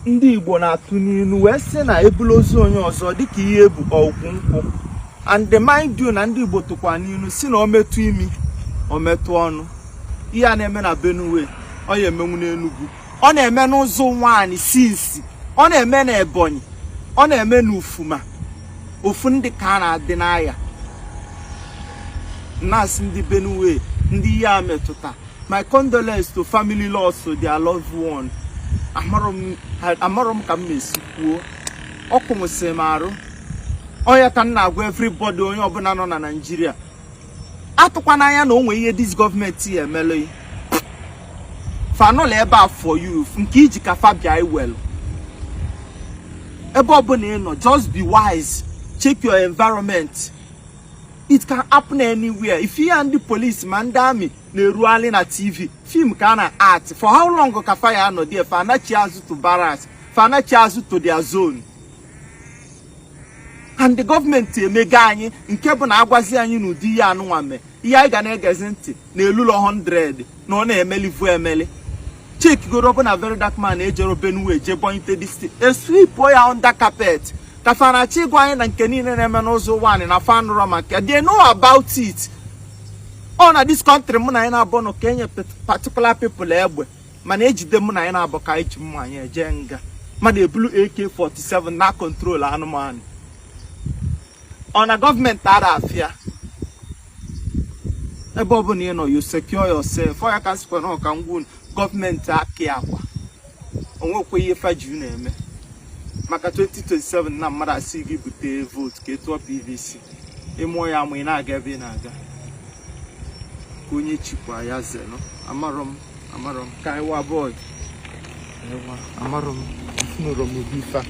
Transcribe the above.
ndị Igbo na-atụ n'inu wee sị na ebulozu onye ọzọ dịka ihe bụ ọgwụ nkwụ, and the mind you na ndị Igbo tụkwa n'inu si na o metụ imi o metụ ọnụ. Ihe a na-eme na Benue, ọ ya emenwu n'Enugu, ọ na-eme n'ụzọ nwaanyị sinsi, ọ na-eme na Ebonyi, ọ na-eme n'Ufuma, ofu ndị ka na-adị n'ahịa. Nurse ndị Benue, ndị ihe a metụta, my condolence to family loss to their loved one. Amarom ka m esi kwuo, ọkụ nwụsị m arụ. Onye ka m na-agwa everybody onye ọbụla nọ na Nigeria, atụkwana anya na o nwee ihe this government ya emele fanụlọ ebe a for you nke iji ka Fabia iwelu. Ebe ọbụla ị nọ, just be wise, check your environment. It can happen anywhere. If you and the police man army na-eruali na TV film ka na art, for how long ka fire no there for na chiazu to barracks, for na chiazu to their zone. And the government emega anyị nke bụ na agwazi anyị n'ụdị ya anụnwa me ihe anyị ga na-egezi ntị na elulo 100 na ọ na-emelivu emeli. Check goro bụ na very dark man ejero Benue je pointe this thing, a sweep ya under carpet. Kafanachi gwa anyị na nke niile na-eme n'ụzọ one na fan maka they know about it. Ọ na this country mụ na anyị na-abụ no Kenya particular people egbe mana ejide mụ na anyị na-abụ ka iji mụ anyị eje nga mana ebulu AK-47 na control anụmanụ. On a government ada afia ebe ọbụla ị nọ, you secure yourself. Ọ ya ka sikwa na ọka ngwun gọọmenti akị akwa onwekwe ihe faji na-eme maka 2027 na mmadụ asị gị bute vote ka etuọ PVC ịmụọ ya ma ị na-aga ebe ị na-aga ka onye chikwa ya zeno. Amarom ka iwa boy amarom nụrụ m obi fa